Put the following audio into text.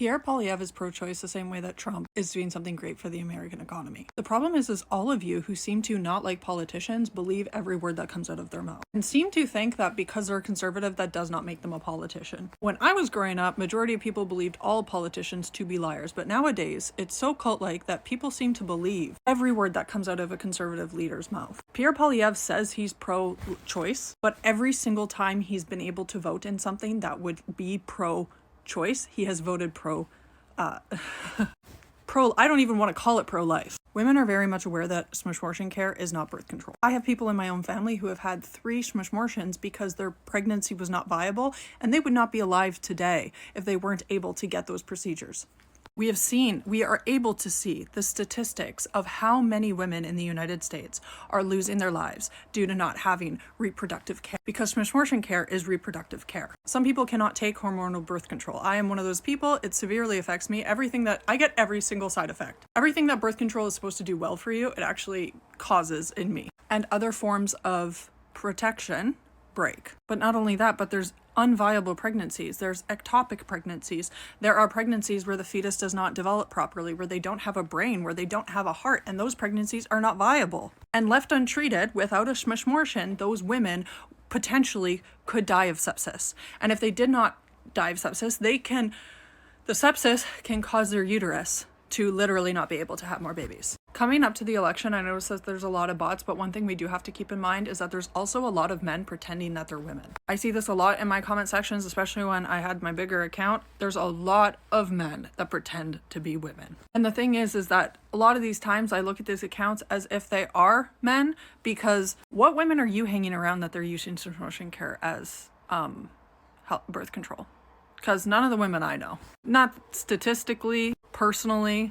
Pierre Poilievre is pro-choice the same way that Trump is doing something great for the American economy. The problem is all of you who seem to not like politicians believe every word that comes out of their mouth and seem to think that because they're conservative that does not make them a politician. When I was growing up, majority of people believed all politicians to be liars, but nowadays it's so cult-like that people seem to believe every word that comes out of a conservative leader's mouth. Pierre Poilievre says he's pro-choice, but every single time he's been able to vote in something that would be pro-choice, he has voted I don't even want to call it pro-life. Women are very much aware that schmortion care is not birth control. I have people in my own family who have had 3 schmortions because their pregnancy was not viable, and they would not be alive today if they weren't able to get those procedures. We are able to see the statistics of how many women in the United States are losing their lives due to not having reproductive care, because schmortion care is reproductive care. Some people cannot take hormonal birth control. I am one of those people. It severely affects me. I get every single side effect. Everything that birth control is supposed to do well for you, it actually causes in me. And other forms of protection break. But not only that, but there's unviable pregnancies. There's ectopic pregnancies. There are pregnancies where the fetus does not develop properly, where they don't have a brain, where they don't have a heart, and those pregnancies are not viable. And left untreated, without a schmortion, those women potentially could die of sepsis. And if they did not die of sepsis, the sepsis can cause their uterus to literally not be able to have more babies. Coming up to the election, I noticed that there's a lot of bots, but one thing we do have to keep in mind is that there's also a lot of men pretending that they're women. I see this a lot in my comment sections, especially when I had my bigger account. There's a lot of men that pretend to be women. And the thing is that a lot of these times I look at these accounts as if they are men, because what women are you hanging around that they're using schmortion care as birth control? Because none of the women I know, not statistically, personally,